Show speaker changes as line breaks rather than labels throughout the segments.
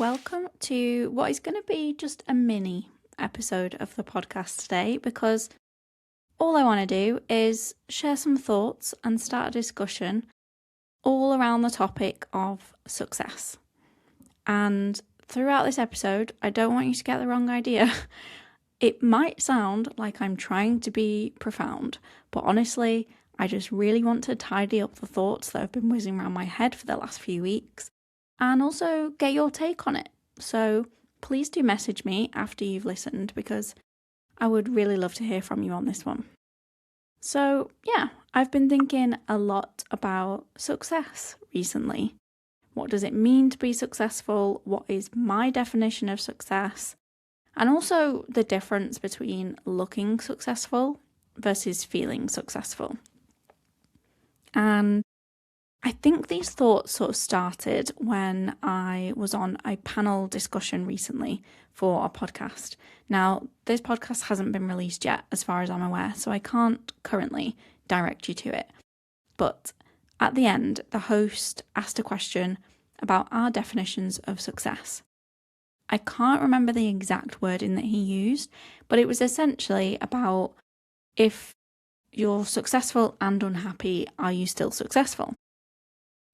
welcome to what is going to be just a mini episode of the podcast today, because all I want to do is share some thoughts and start a discussion all around the topic of success. And throughout this episode, I don't want you to get the wrong idea. It might sound like I'm trying to be profound, but honestly, I just really want to tidy up the thoughts that have been whizzing around my head for the last few weeks and also get your take on it. So please do message me after you've listened, because I would really love to hear from you on this one. So yeah, I've been thinking a lot about success recently. What does it mean to be successful? What is my definition of success? And also the difference between looking successful versus feeling successful. And I think these thoughts sort of started when I was on a panel discussion recently for a podcast. Now, this podcast hasn't been released yet, as far as I'm aware, so I can't currently direct you to it. But at the end, the host asked a question about our definitions of success. I can't remember the exact wording that he used, but it was essentially about, if you're successful and unhappy, are you still successful?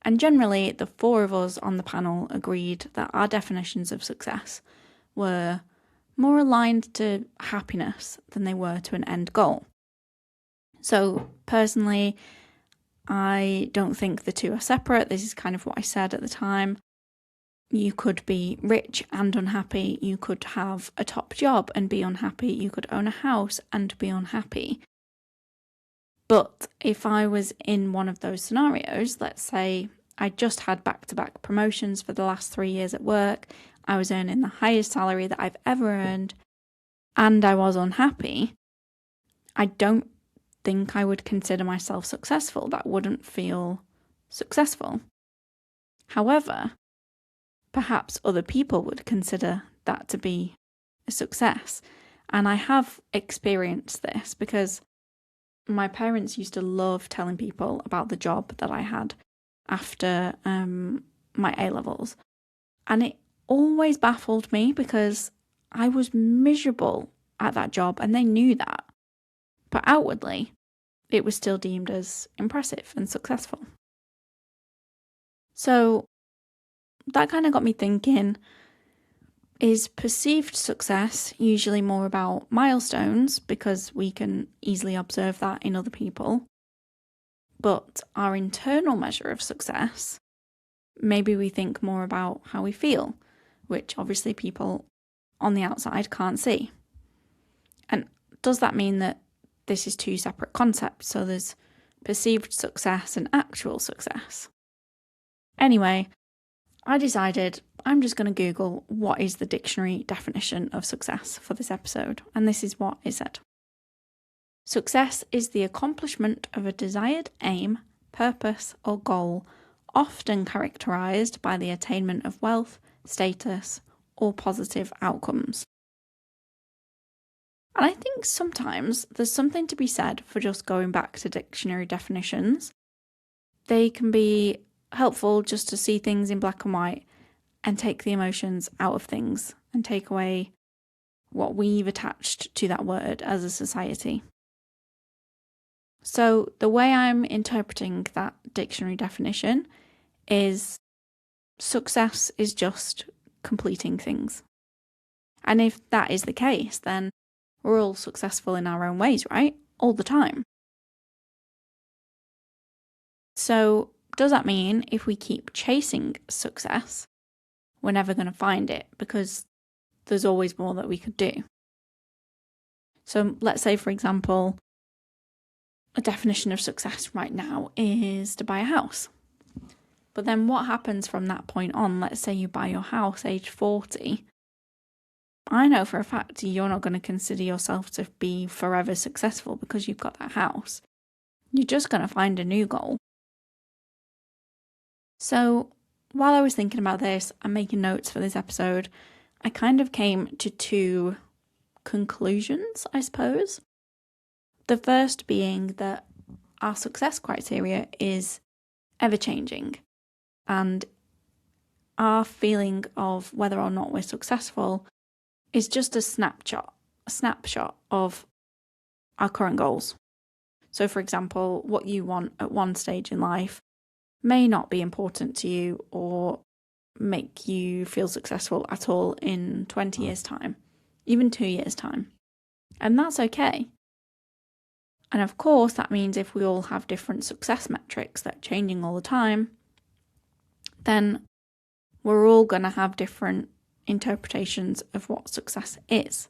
And generally, the four of us on the panel agreed that our definitions of success were more aligned to happiness than they were to an end goal. So personally, I don't think the two are separate. This is kind of what I said at the time. You could be rich and unhappy. You could have a top job and be unhappy. You could own a house and be unhappy. But if I was in one of those scenarios, let's say I just had back-to-back promotions for the last 3 years at work, I was earning the highest salary that I've ever earned, and I was unhappy, I don't think I would consider myself successful. That wouldn't feel successful. However, perhaps other people would consider that to be a success. And I have experienced this because my parents used to love telling people about the job that I had after my A-levels. And it always baffled me because I was miserable at that job and they knew that. But outwardly, it was still deemed as impressive and successful. So that kind of got me thinking, is perceived success usually more about milestones, because we can easily observe that in other people? But our internal measure of success, maybe we think more about how we feel, which obviously people on the outside can't see. And does that mean that this is two separate concepts? So there's perceived success and actual success. Anyway, I decided I'm just going to Google what is the dictionary definition of success for this episode, and this is what it said. Success is the accomplishment of a desired aim, purpose, or goal, often characterized by the attainment of wealth, status, or positive outcomes. And I think sometimes there's something to be said for just going back to dictionary definitions. They can be helpful just to see things in black and white and take the emotions out of things and take away what we've attached to that word as a society. So the way I'm interpreting that dictionary definition is success is just completing things. And if that is the case, then we're all successful in our own ways, right? All the time. So does that mean if we keep chasing success, we're never going to find it, because there's always more that we could do? So let's say, for example, a definition of success right now is to buy a house. But then what happens from that point on? Let's say you buy your house age 40. I know for a fact you're not going to consider yourself to be forever successful because you've got that house. You're just going to find a new goal. So while I was thinking about this and making notes for this episode, I kind of came to two conclusions, I suppose. The first being that our success criteria is ever-changing, and our feeling of whether or not we're successful is just a snapshot of our current goals. So, for example, what you want at one stage in life may not be important to you or make you feel successful at all in 20 years' time, even 2 years' time. And that's okay. And of course, that means if we all have different success metrics that are changing all the time, then we're all going to have different interpretations of what success is,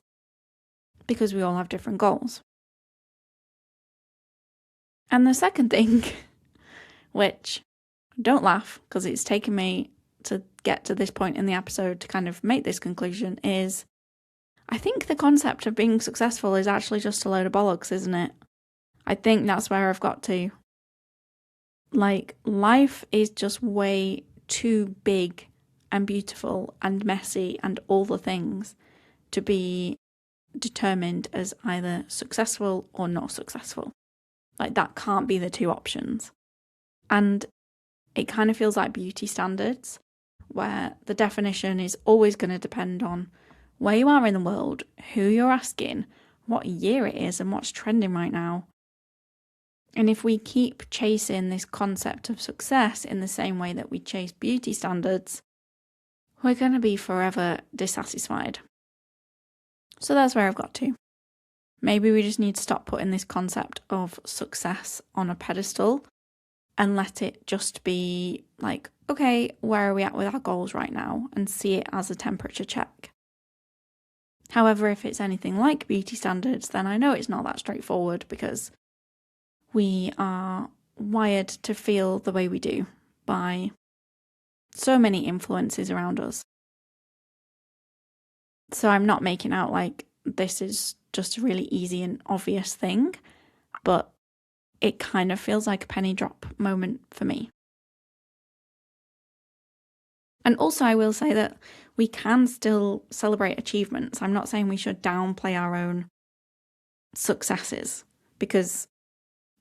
because we all have different goals. And the second thing, which don't laugh because it's taken me to get to this point in the episode to kind of make this conclusion, is I think the concept of being successful is actually just a load of bollocks, isn't it? I think that's where I've got to. Like, life is just way too big and beautiful and messy and all the things to be determined as either successful or not successful. Like, that can't be the two options. And it kind of feels like beauty standards, where the definition is always going to depend on where you are in the world, who you're asking, what year it is, and what's trending right now. And if we keep chasing this concept of success in the same way that we chase beauty standards, we're going to be forever dissatisfied. So that's where I've got to. Maybe we just need to stop putting this concept of success on a pedestal and let it just be like, okay, where are we at with our goals right now? And see it as a temperature check. However, if it's anything like beauty standards, then I know it's not that straightforward, because we are wired to feel the way we do by so many influences around us. So I'm not making out like this is just a really easy and obvious thing, but it kind of feels like a penny drop moment for me. And also, I will say that we can still celebrate achievements. I'm not saying we should downplay our own successes, because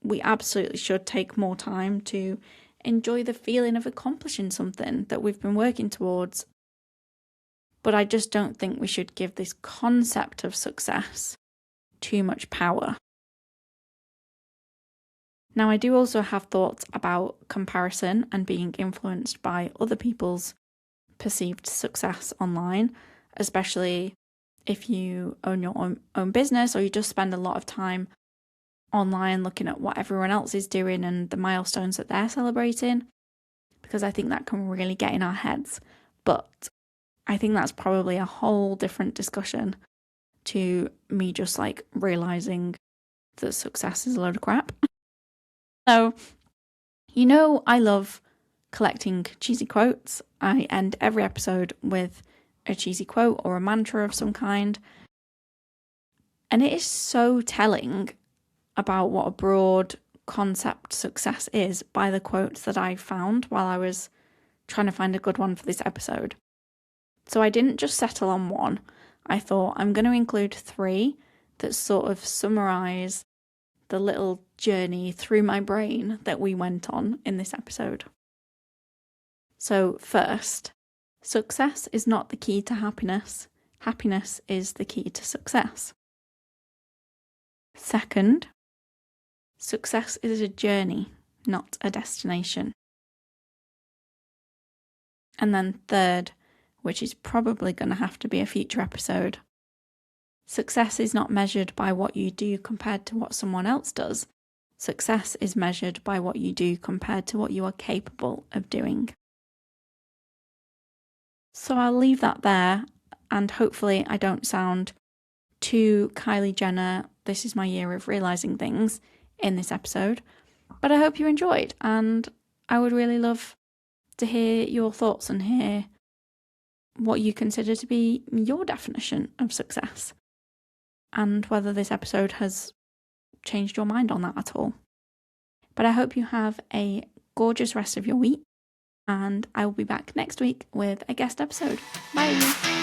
we absolutely should take more time to enjoy the feeling of accomplishing something that we've been working towards. But I just don't think we should give this concept of success too much power. Now, I do also have thoughts about comparison and being influenced by other people's perceived success online, especially if you own your own business, or you just spend a lot of time online looking at what everyone else is doing and the milestones that they're celebrating, because I think that can really get in our heads. But I think that's probably a whole different discussion to me just like realizing that success is a load of crap. So, I love collecting cheesy quotes. I end every episode with a cheesy quote or a mantra of some kind. And it is so telling about what a broad concept success is by the quotes that I found while I was trying to find a good one for this episode. So I didn't just settle on one. I thought I'm going to include 3 that sort of summarize the little journey through my brain that we went on in this episode. So first, success is not the key to happiness. Happiness is the key to success. Second, success is a journey, not a destination. And then third, which is probably going to have to be a future episode, success is not measured by what you do compared to what someone else does. Success is measured by what you do compared to what you are capable of doing. So I'll leave that there, and hopefully I don't sound too Kylie Jenner, this is my year of realising things in this episode. But I hope you enjoyed, and I would really love to hear your thoughts and hear what you consider to be your definition of success, and whether this episode has changed your mind on that at all. But I hope you have a gorgeous rest of your week, and I will be back next week with a guest episode. Bye!